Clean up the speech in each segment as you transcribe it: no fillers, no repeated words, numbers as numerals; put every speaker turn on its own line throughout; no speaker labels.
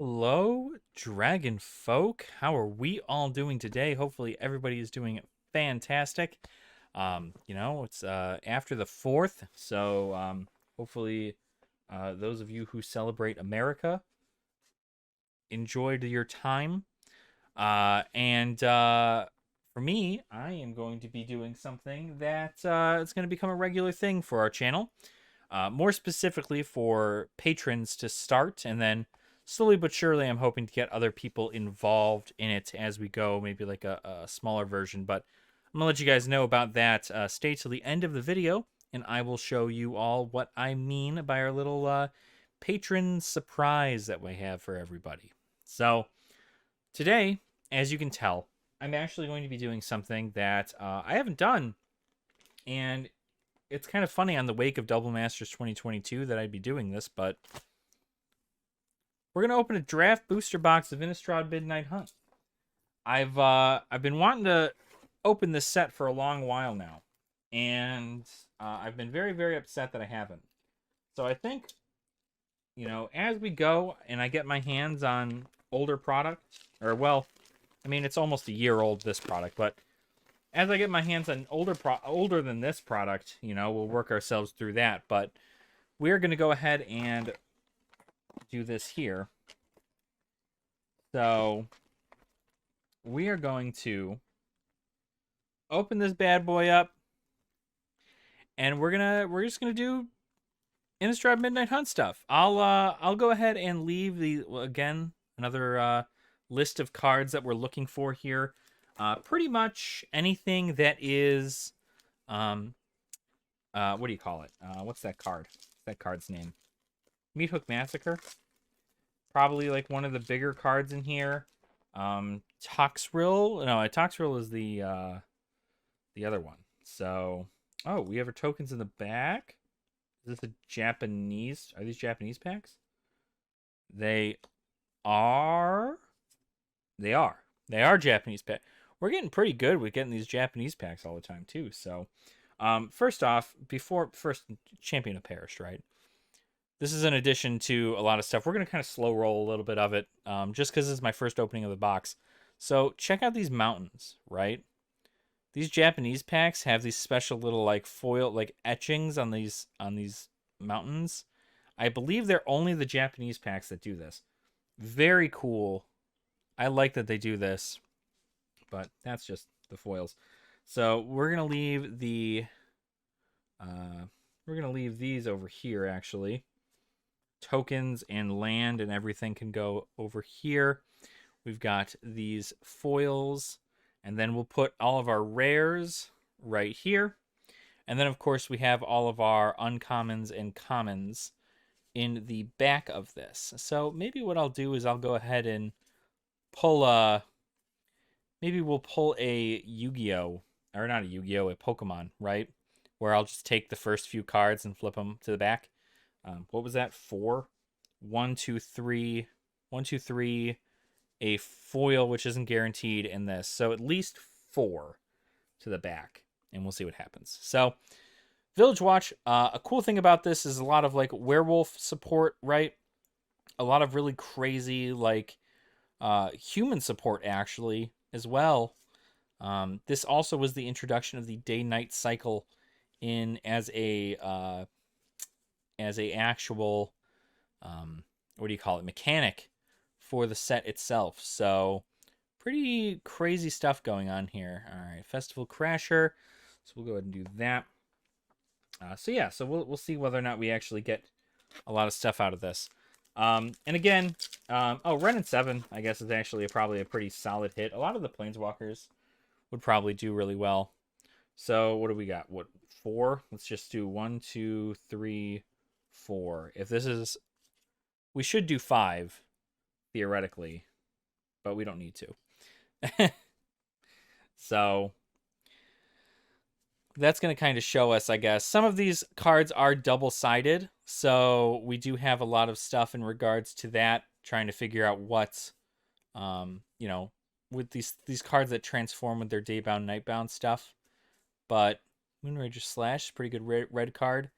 Hello, Dragon Folk. How are we all doing today? Hopefully, everybody is doing fantastic. It's after the 4th, so hopefully, those of you who celebrate America enjoyed your time. And for me, I am going to be doing something that it's going to become a regular thing for our channel. More specifically for patrons to start, and then slowly but surely, I'm hoping to get other people involved in it as we go, maybe like a smaller version. But I'm going to let you guys know about that. Stay till the end of the video, and I will show you all what I mean by our little patron surprise that we have for everybody. So, today, as you can tell, I'm actually going to be doing something that I haven't done, and it's kind of funny on the wake of Double Masters 2022 that I'd be doing this, but we're gonna open a draft booster box of Innistrad Midnight Hunt. I've been wanting to open this set for a long while now, and I've been very upset that I haven't. So I think, as we go and I get my hands on older product, or well, I mean it's almost a year old, this product, but as I get my hands on older than this product, we'll work ourselves through that. But we're going to go ahead and do this here. So we are going to open this bad boy up, and we're just gonna do Innistrad Midnight Hunt stuff. I'll go ahead and leave another list of cards that we're looking for here. Pretty much anything that is, what do you call it? What's that card? What's that card's name? Meathook Massacre. Probably like one of the bigger cards in here. Toxrill. No, Toxrill is the other one. So, oh, we have our tokens in the back. Is this a Japanese? Are these Japanese packs? They are. They are. They are Japanese packs. We're getting pretty good with getting these Japanese packs all the time too. So, first off, first Champion of Perished, right? This is in addition to a lot of stuff. We're going to kind of slow roll a little bit of it, just because this is my first opening of the box. So check out these mountains, right? These Japanese packs have these special little like foil, like etchings on these mountains. I believe they're only the Japanese packs that do this. Very cool. I like that they do this, but that's just the foils. So we're gonna leave these over here actually. Tokens and land and everything can go over here. We've got these foils, and then we'll put all of our rares right here. And then, of course, we have all of our uncommons and commons in the back of this. So maybe what I'll do is I'll go ahead and pull maybe we'll pull a Yu-Gi-Oh! Or not a Yu-Gi-Oh! A Pokemon, right? Where I'll just take the first few cards and flip them to the back. What was that? 4? 1, 2, 3. 1, 2, 3. A foil, which isn't guaranteed in this. So at least 4 to the back. And we'll see what happens. So, Village Watch. A cool thing about this is a lot of like werewolf support, right? A lot of really crazy like human support actually as well. This also was the introduction of the day-night cycle in as a actual what do you call it, mechanic for the set itself. So pretty crazy stuff going on here. All right, Festival Crasher. So we'll go ahead and do that. So we'll see whether or not we actually get a lot of stuff out of this. And again, Ren and 7, I guess, is actually probably a pretty solid hit. A lot of the Planeswalkers would probably do really well. So what do we got? 4? Let's just do 1, 2, 3, 4. If this is, we should do 5 theoretically, but we don't need to. So that's going to kind of show us, I guess. Some of these cards are double-sided, so we do have a lot of stuff in regards to that, trying to figure out what, with these cards that transform with their Daybound, Nightbound stuff. But Moonrager Slash, pretty good red card.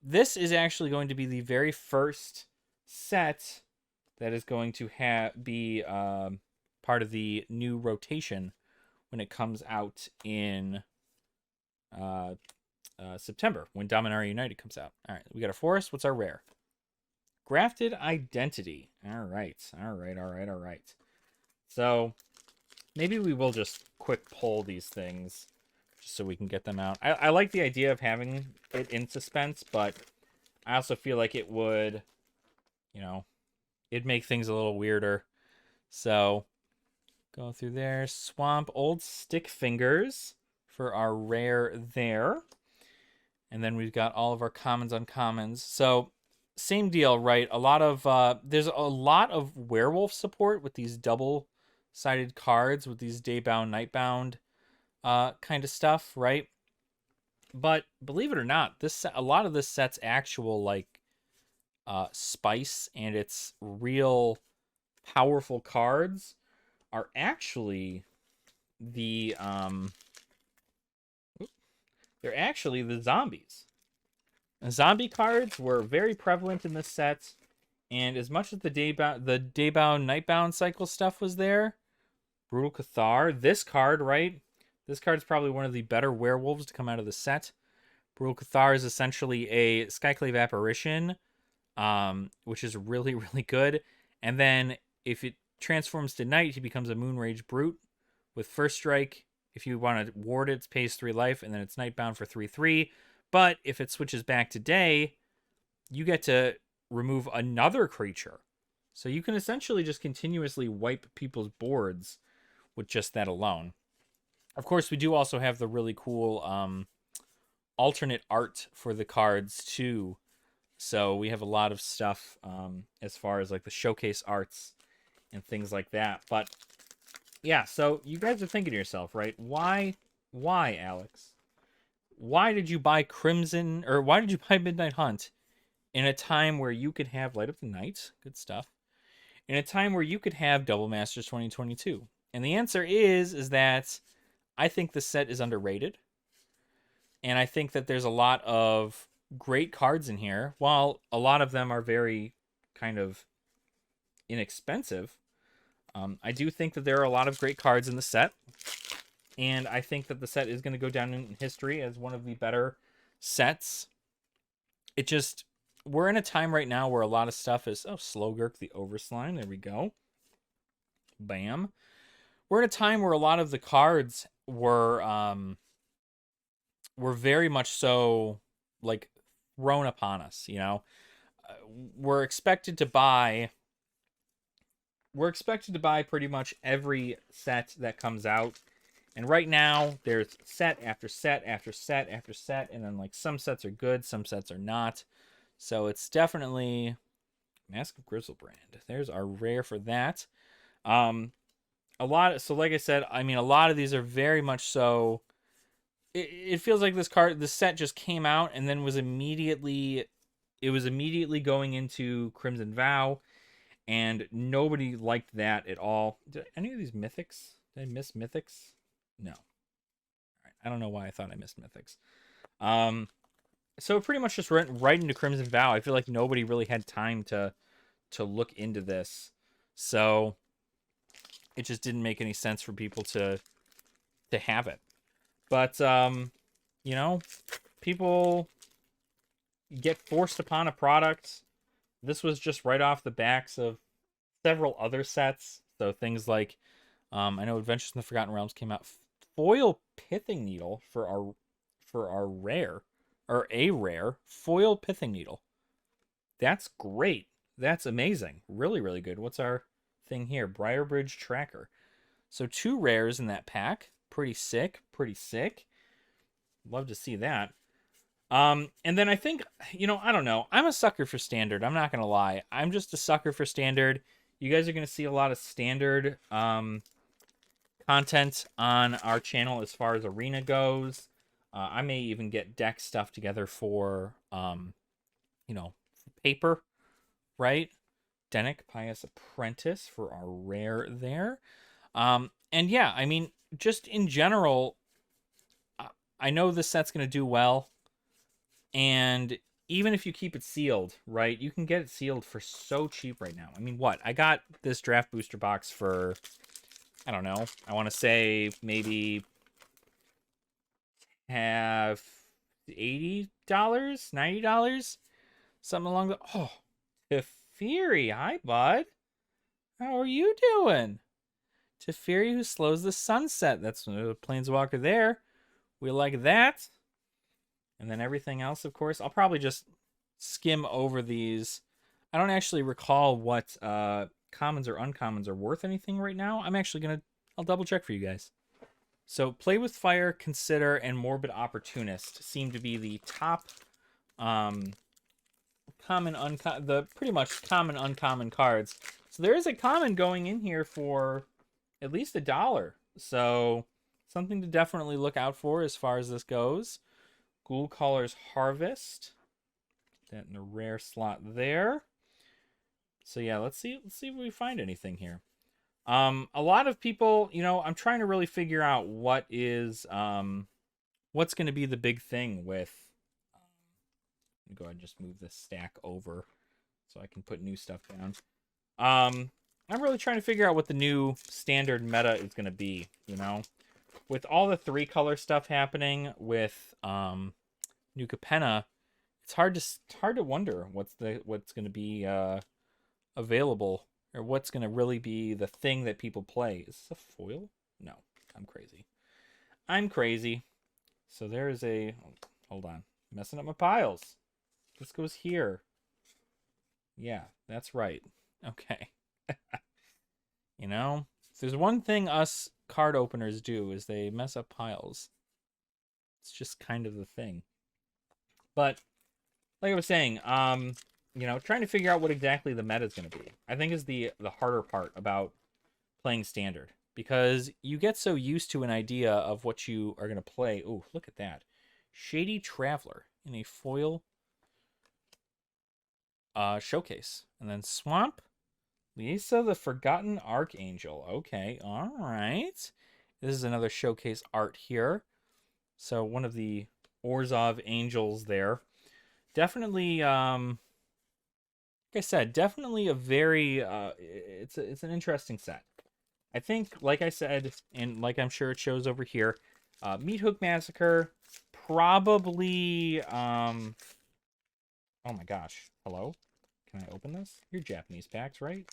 This is actually going to be the very first set that is going to be part of the new rotation when it comes out in uh, September, when Dominaria United comes out. All right, we got a forest. What's our rare? Grafted Identity. All right, all right, all right, all right. So maybe we will just quick pull these things just so we can get them out. I like the idea of having it in suspense, but I also feel like it would, it'd make things a little weirder. So go through there. Swamp Old Stick Fingers for our rare there. And then we've got all of our commons, uncommons. So same deal, right? There's a lot of werewolf support with these double-sided cards with these daybound, nightbound kind of stuff, right? But believe it or not, a lot of this set's actual spice and its real powerful cards are actually the they're actually the zombies. Zombie cards were very prevalent in this set, and as much as the daybound, nightbound cycle stuff was there, Brutal Cathar, this card, right? This card is probably one of the better werewolves to come out of the set. Brutal Cathar is essentially a Skyclave Apparition, which is really, really good. And then if it transforms to night, he becomes a Moonrage Brute with first strike. If you want to ward it, it pays 3 life, and then it's nightbound for 3/3. But if it switches back to day, you get to remove another creature. So you can essentially just continuously wipe people's boards with just that alone. Of course, we do also have the really cool alternate art for the cards too. So we have a lot of stuff as far as like the showcase arts and things like that. But yeah, so you guys are thinking to yourself, right? Why, Alex? Why did you buy Crimson, or why did you buy Midnight Hunt in a time where you could have Light Up the Night? Good stuff. In a time where you could have Double Masters 2022. And the answer is that I think this set is underrated. And I think that there's a lot of great cards in here. While a lot of them are very kind of inexpensive, I do think that there are a lot of great cards in the set. And I think that the set is going to go down in history as one of the better sets. We're in a time right now where a lot of stuff is, Slowgurk the Overslime, there we go. Bam. We're in a time where a lot of the cards were very much so, like, thrown upon us, We're expected to buy pretty much every set that comes out. And right now, there's set after set after set after set, and then like some sets are good, some sets are not. So it's definitely Mask of Grizzlebrand. There's our rare for that. So like I said, I mean, a lot of these are very much so. It feels like this set just came out and then was immediately going into Crimson Vow, and nobody liked that at all. Did any of these mythics? Did I miss mythics? No. All right. I don't know why I thought I missed mythics. So it pretty much just went right into Crimson Vow. I feel like nobody really had time to look into this. So it just didn't make any sense for people to have it. But people get forced upon a product. This was just right off the backs of several other sets. So things like I know Adventures in the Forgotten Realms came out. Foil Pithing Needle for our rare, or a rare foil Pithing Needle. That's great. That's amazing. Really, really good. What's our thing here? Briarbridge Tracker. So 2 rares in that pack. Pretty sick. Pretty sick. Love to see that. And then I think, I don't know. I'm a sucker for standard. I'm not going to lie. I'm just a sucker for standard. You guys are going to see a lot of standard content on our channel as far as arena goes. I may even get deck stuff together for paper, right? Denick Pious Apprentice for our rare there. And yeah, I mean, just in general, I know this set's going to do well. And even if you keep it sealed, right? You can get it sealed for so cheap right now. I mean, what? I got this draft booster box for, I don't know, I want to say maybe have $80, $90, something along the. Oh, Teferi, hi bud. How are you doing? Teferi, who slows the sunset. That's a planeswalker there. We like that. And then everything else, of course. I'll probably just skim over these. I don't actually recall what commons or uncommons are worth anything right now. I'll double check for you guys. So Play with Fire, Consider, and Morbid Opportunist seem to be the top pretty much common, uncommon cards. So there is a common going in here for at least $1. So something to definitely look out for as far as this goes. Ghoul Caller's Harvest. That in the rare slot there. So yeah, let's see if we find anything here. A lot of people, I'm trying to really figure out what's going to be the big thing with. Let me go ahead and just move this stack over so I can put new stuff down. I'm really trying to figure out what the new standard meta is going to be. With all the 3-color stuff happening with New Capenna, it's hard to wonder what's going to be available, or what's going to really be the thing that people play. Is this a foil? No, I'm crazy. So there is a, hold on, messing up my piles. This goes here. Yeah, that's right. Okay. If there's one thing us card openers do, is they mess up piles. It's just kind of the thing. But like I was saying, trying to figure out what exactly the meta is going to be, I think, is the harder part about playing Standard, because you get so used to an idea of what you are going to play. Ooh, look at that. Shady Traveler in a foil showcase. And then Swamp. Lisa the Forgotten Archangel. Okay, all right. This is another showcase art here. So one of the Orzhov angels there. Definitely, like I said, definitely a very, it's an interesting set. I think, like I said, and like I'm sure it shows over here, Meathook Massacre, probably, oh my gosh, hello? Can I open this? You're Japanese packs, right?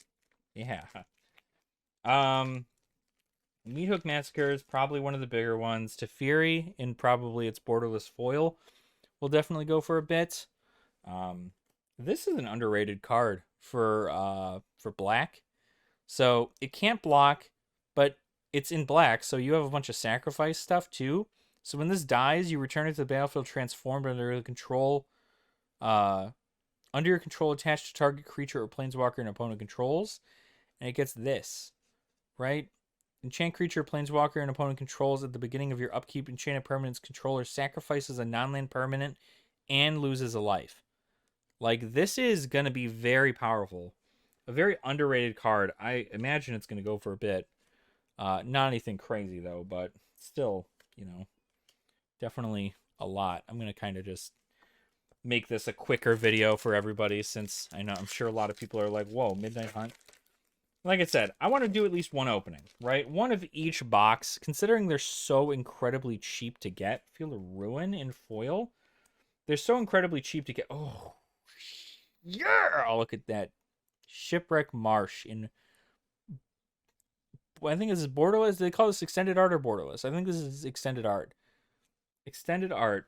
Yeah. Meathook Massacre is probably one of the bigger ones. Teferi, in probably its borderless foil, will definitely go for a bit. This is an underrated card for black. So it can't block, but it's in black, so you have a bunch of sacrifice stuff too. So when this dies, you return it to the battlefield transformed under your control attached to target creature or planeswalker an opponent controls. And it gets this, right? Enchant creature, planeswalker, and opponent controls at the beginning of your upkeep. Enchanted permanent's controller sacrifices a non-land permanent and loses a life. Like, this is going to be very powerful. A very underrated card. I imagine it's going to go for a bit. Not anything crazy, though, but still, definitely a lot. I'm going to kind of just make this a quicker video for everybody, since I'm sure a lot of people are like, whoa, Midnight Hunt. Like I said, I want to do at least one opening, right? One of each box, considering they're so incredibly cheap to get. Feel a Ruin in foil. They're so incredibly cheap to get. Oh, yeah! Oh, look at that. Shipwreck Marsh in... I think this is borderless. They call this extended art or borderless. I think this is extended art. Extended art.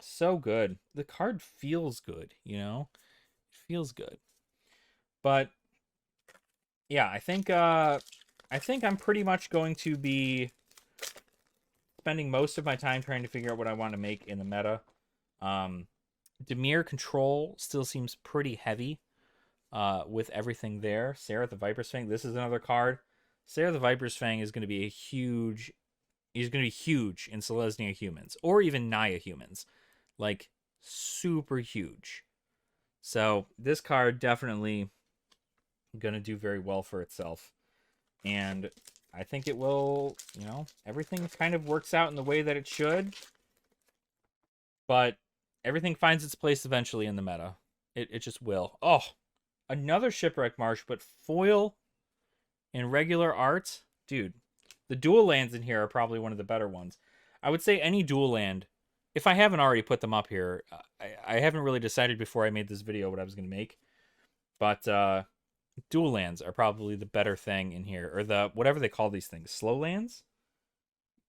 So good. The card feels good, It feels good. But... yeah, I think I'm pretty much going to be spending most of my time trying to figure out what I want to make in the meta. Dimir Control still seems pretty heavy with everything there. Sarah the Viper's Fang, this is another card. Sarah the Viper's Fang is going to be huge in Selesnya humans, or even Naya humans. Like, super huge. So, this card definitely going to do very well for itself, and I think it will. Everything kind of works out in the way that it should, but Everything finds its place eventually in the meta. It just will. Oh, another Shipwreck Marsh, but foil and regular art. Dude, the dual lands in here are probably one of the better ones. I would say any dual land, if I haven't already put them up here, I haven't really decided before I made this video what I was going to make. But dual lands are probably the better thing in here. Or the, whatever they call these things, slow lands?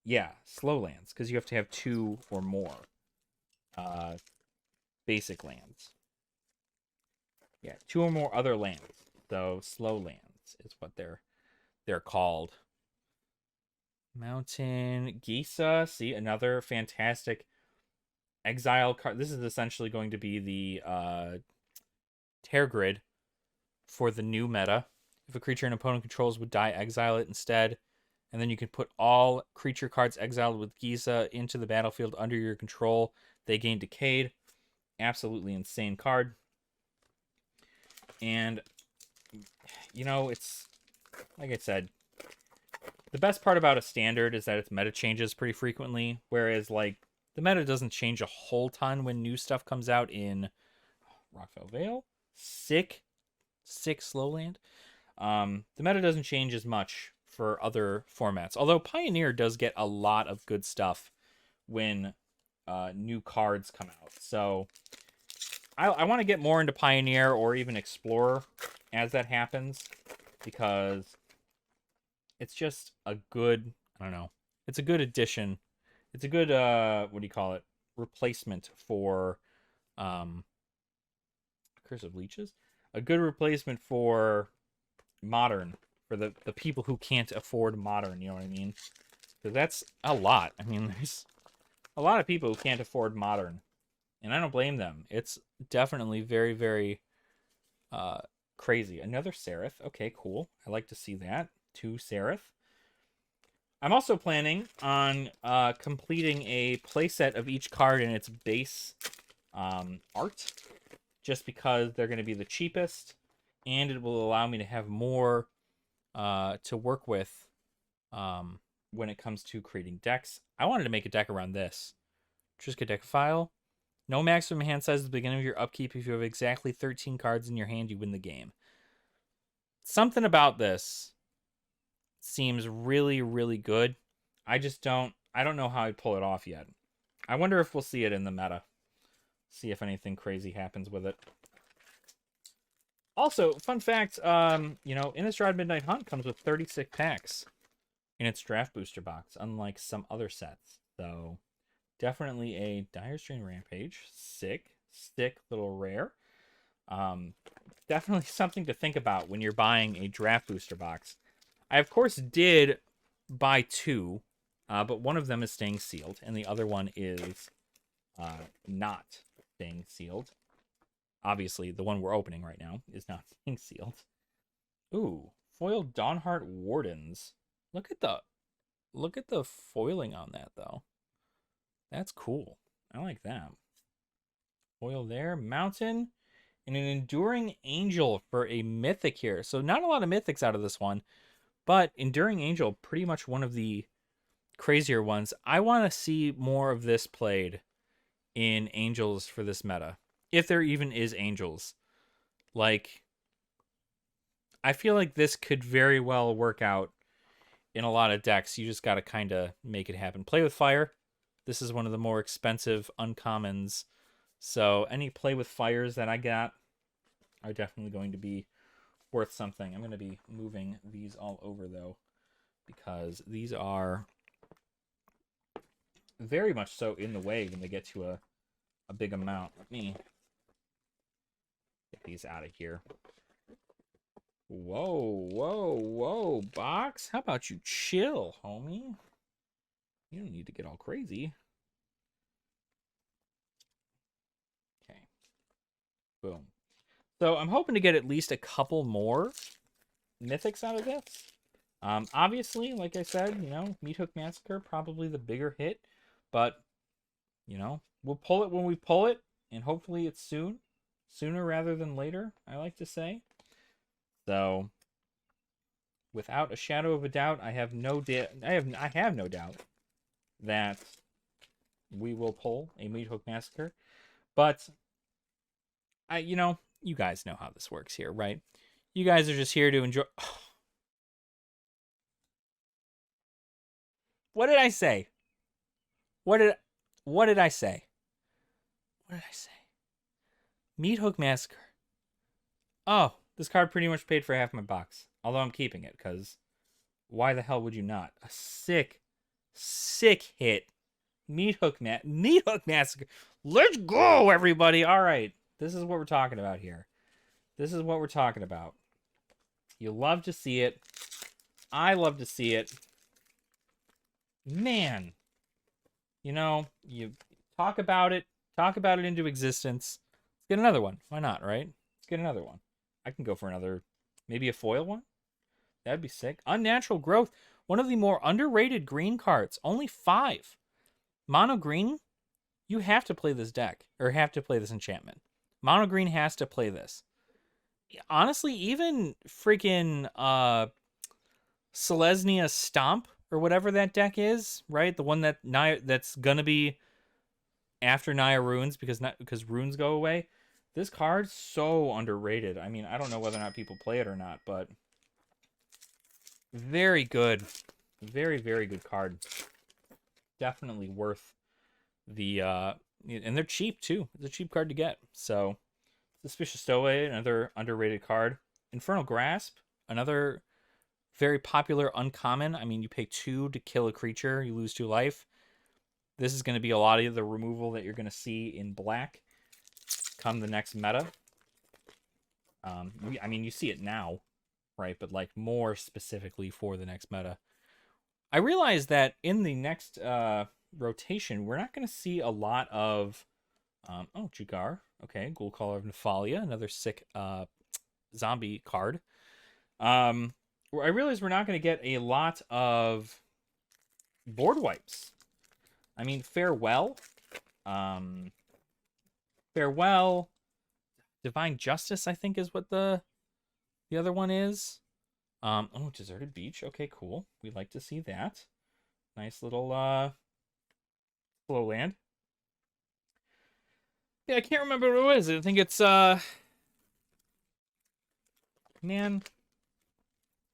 Yeah, slow lands, because you have to have 2 or more basic lands. Yeah, 2 or more other lands. So slow lands is what they're called. Mountain Gisa. See, another fantastic exile card. This is essentially going to be the tear grid for the new meta. If a creature an opponent controls would die, exile it instead. And then you can put all creature cards exiled with Giza into the battlefield under your control. They gain Decayed. Absolutely insane card. And, you know, it's, like I said, the best part about a standard is that its meta changes pretty frequently. Whereas, like, the meta doesn't change a whole ton when new stuff comes out in Rockfell Vale. Sick Slowland. The meta doesn't change as much for other formats. Although Pioneer does get a lot of good stuff when new cards come out. So I want to get more into Pioneer or even Explorer as that happens, because it's just a good, I don't know, it's a good addition. It's a good, what do you call it, replacement for Curse of Leeches? A good replacement for Modern, for the people who can't afford Modern, you know what I mean? Because that's a lot. I mean, there's a lot of people who can't afford Modern, and I don't blame them. It's definitely very, very crazy. Another Seraph. Okay, cool. I like to see that. 2 Seraph. I'm also planning on completing a playset of each card in its base art, just because they're going to be the cheapest, and it will allow me to have more to work with when it comes to creating decks. I wanted to make a deck around this. Triska deck file. No maximum hand size at the beginning of your upkeep. If you have exactly 13 cards in your hand, you win the game. Something about this seems really, really good. I don't know how I'd pull it off yet. I wonder if we'll see it in the meta. See if anything crazy happens with it. Also, fun fact, you know, Innistrad Midnight Hunt comes with 36 packs in its draft booster box, unlike some other sets. So, definitely a Dire Strain Rampage. Sick little rare. Definitely something to think about when you're buying a draft booster box. I, of course, did buy 2, but one of them is staying sealed, and the other one is not staying sealed. Obviously, the one we're opening right now is not staying sealed. Ooh, foiled Dawnheart Wardens. Look at the foiling on that, though. That's cool. I like that. Foil there. Mountain. And an Enduring Angel for a Mythic here. So not a lot of Mythics out of this one. But Enduring Angel, pretty much one of the crazier ones. I want to see more of this played in Angels for this meta. If there even is Angels. Like, I feel like this could very well work out in a lot of decks. You just got to kind of make it happen. Play with Fire. This is one of the more expensive uncommons. So any Play with Fires that I got are definitely going to be worth something. I'm going to be moving these all over, though, because these are very much so in the way when they get to a big amount. Let me get these out of here. Whoa, box. How about you chill, homie? You don't need to get all crazy. Okay. Boom. So I'm hoping to get at least a couple more mythics out of this. Obviously, like I said, you know, Meathook Massacre, probably the bigger hit. But, you know, we'll pull it when we pull it. And hopefully it's soon. Sooner rather than later, I like to say. So, without a shadow of a doubt, I have no doubt that we will pull a Meathook Massacre. But you guys know how this works here, right? You guys are just here to enjoy. What did I say? What did what did I say? What did I say? Meathook Massacre. Oh, this card pretty much paid for half my box. Although I'm keeping it, because why the hell would you not? A sick, sick hit. Meathook Massacre. Let's go, everybody. All right. This is what we're talking about here. This is what we're talking about. You love to see it. I love to see it. Man. You talk about it into existence. Let's get another one. Why not, right? Let's get another one. I can go for another, maybe a foil one. That'd be sick. Unnatural Growth. One of the more underrated green cards. Only 5. Mono green, you have to play this deck, or have to play this enchantment. Mono green has to play this. Honestly, even freaking Selesnya Stomp, or whatever that deck is, right? The one that's gonna be after Naya Runes because runes go away. This card's so underrated. I mean, I don't know whether or not people play it or not, but very good. Very, very good card. Definitely worth the and they're cheap too. It's a cheap card to get. So Suspicious Stowaway, another underrated card. Infernal Grasp, another very popular uncommon. I mean, you pay 2 to kill a creature, you lose 2 life. This is going to be a lot of the removal that you're going to see in black come the next meta. I mean, you see it now, right? But like more specifically for the next meta. I realize that in the next rotation, we're not going to see a lot of... oh, Jugar. Okay, Ghoulcaller of Nephalia, another sick zombie card. I realize we're not going to get a lot of board wipes. I mean, Farewell. Farewell. Divine Justice, I think, is what the other one is. Oh, Deserted Beach. Okay, cool. We'd like to see that. Nice little slow land. Yeah, I can't remember what it was. I think it's man,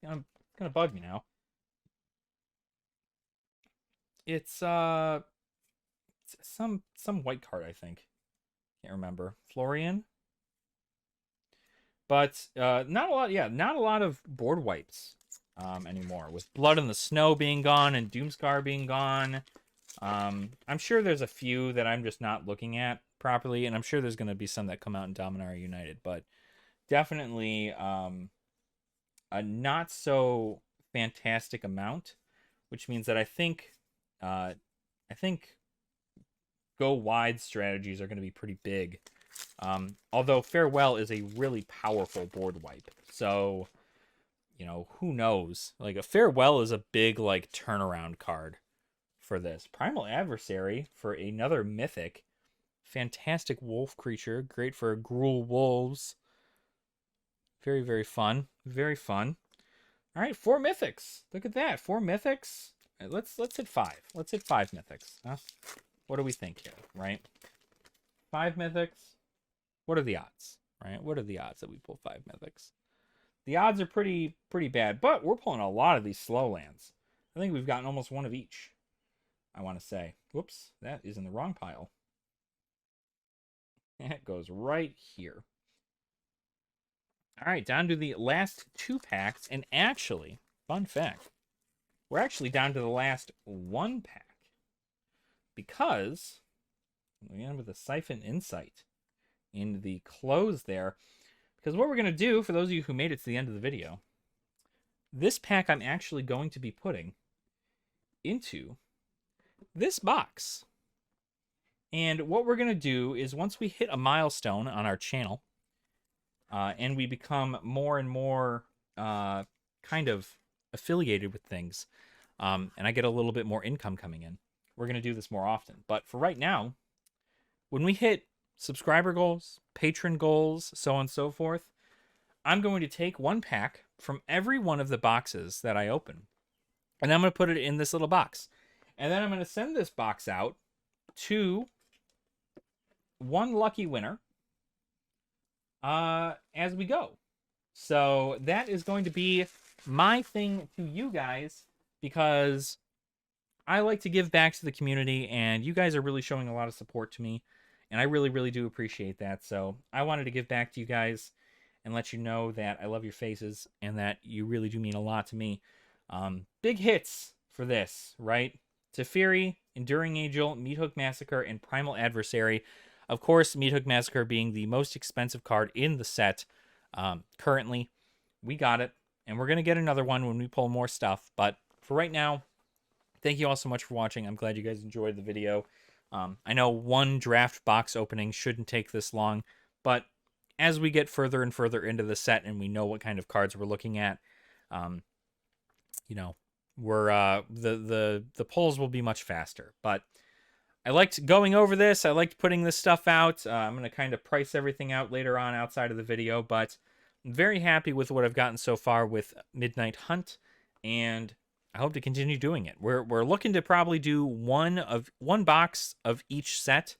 it's gonna bug me now. It's some white card, I think. Can't remember. Florian. But not a lot. Yeah, not a lot of board wipes anymore. With Blood in the Snow being gone and Doomscar being gone, I'm sure there's a few that I'm just not looking at properly, and I'm sure there's going to be some that come out in Dominaria United. But definitely a not so fantastic amount, which means that I think go wide strategies are going to be pretty big. Although Farewell is a really powerful board wipe, so who knows? Like, a Farewell is a big like turnaround card for this. Primal Adversary for another mythic, fantastic wolf creature, great for Gruul wolves. Very, very fun, very fun. All right, 4 mythics. Look at that, 4 mythics. Let's hit 5. Let's hit 5 mythics. Huh? What do we think here, right? 5 mythics. What are the odds, right? What are the odds that we pull 5 mythics? The odds are pretty bad, but we're pulling a lot of these slow lands. I think we've gotten almost one of each, I want to say. Whoops, that is in the wrong pile. That goes right here. All right, down to the last 2 packs, and actually, fun fact, we're actually down to the last 1 pack. Because we end with a Siphon Insight in the close there. Because what we're going to do, for those of you who made it to the end of the video, this pack I'm actually going to be putting into this box. And what we're going to do is, once we hit a milestone on our channel, and we become more and more kind of affiliated with things, and I get a little bit more income coming in, we're going to do this more often. But for right now, when we hit subscriber goals, patron goals, so on and so forth, I'm going to take 1 pack from every one of the boxes that I open, and I'm going to put it in this little box. And then I'm going to send this box out to one lucky winner as we go. So that is going to be my thing to you guys, because I like to give back to the community, and you guys are really showing a lot of support to me, and I really, really do appreciate that. So I wanted to give back to you guys and let you know that I love your faces and that you really do mean a lot to me. Big hits for this, right? Teferi, Enduring Angel, Meathook Massacre, and Primal Adversary. Of course, Meathook Massacre being the most expensive card in the set currently. We got it, and we're going to get another one when we pull more stuff. But for right now, thank you all so much for watching. I'm glad you guys enjoyed the video. I know one draft box opening shouldn't take this long, but as we get further and further into the set and we know what kind of cards we're looking at, you know, we're the polls will be much faster. But I liked going over this. I liked putting this stuff out. I'm going to kind of price everything out later on outside of the video, but I'm very happy with what I've gotten so far with Midnight Hunt, and I hope to continue doing it. We're looking to probably do one box of each set,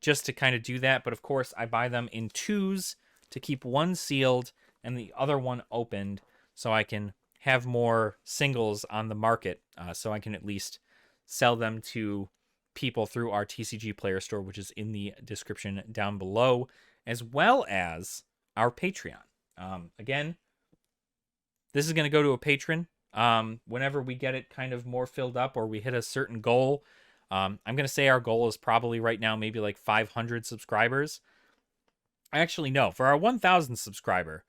just to kind of do that. But of course, I buy them in twos to keep one sealed and the other one opened, so I can have more singles on the market, so I can at least sell them to people through our TCGPlayer Store, which is in the description down below, as well as our Patreon. Again, this is going to go to a patron whenever we get it kind of more filled up or we hit a certain goal. I'm going to say our goal is probably right now maybe like 500 subscribers. Actually, no. For our 1,000 subscriber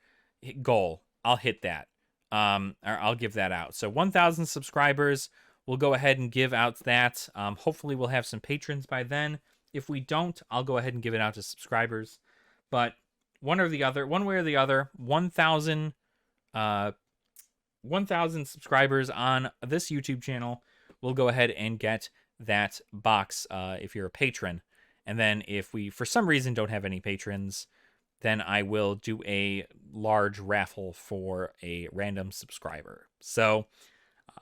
goal, I'll hit that. Or I'll give that out. So 1,000 subscribers, we'll go ahead and give out that. Hopefully we'll have some patrons by then. If we don't, I'll go ahead and give it out to subscribers. But one way or the other, 1,000 subscribers on this YouTube channel, we'll go ahead and get that box if you're a patron. And then if we, for some reason, don't have any patrons, then I will do a large raffle for a random subscriber. So,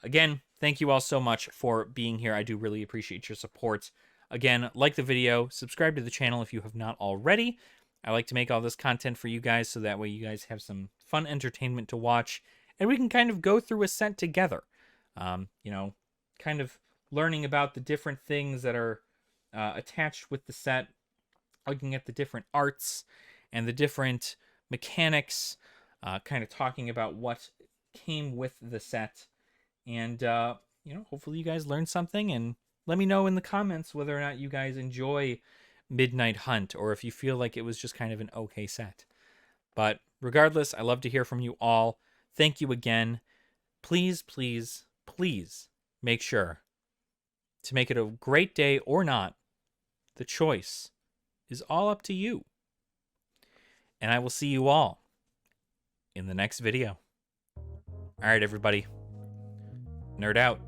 again, thank you all so much for being here. I do really appreciate your support. Again, like the video, subscribe to the channel if you have not already. I like to make all this content for you guys so that way you guys have some fun entertainment to watch, and we can kind of go through a set together. You know, kind of learning about the different things that are attached with the set, looking at the different arts and the different mechanics, kind of talking about what came with the set. And, you know, hopefully you guys learned something, and let me know in the comments whether or not you guys enjoy Midnight Hunt or if you feel like it was just kind of an okay set. But regardless, I love to hear from you all. Thank you again. Please, please, please make sure to make it a great day or not. The choice is all up to you. And I will see you all in the next video. All right, everybody. Nerd out.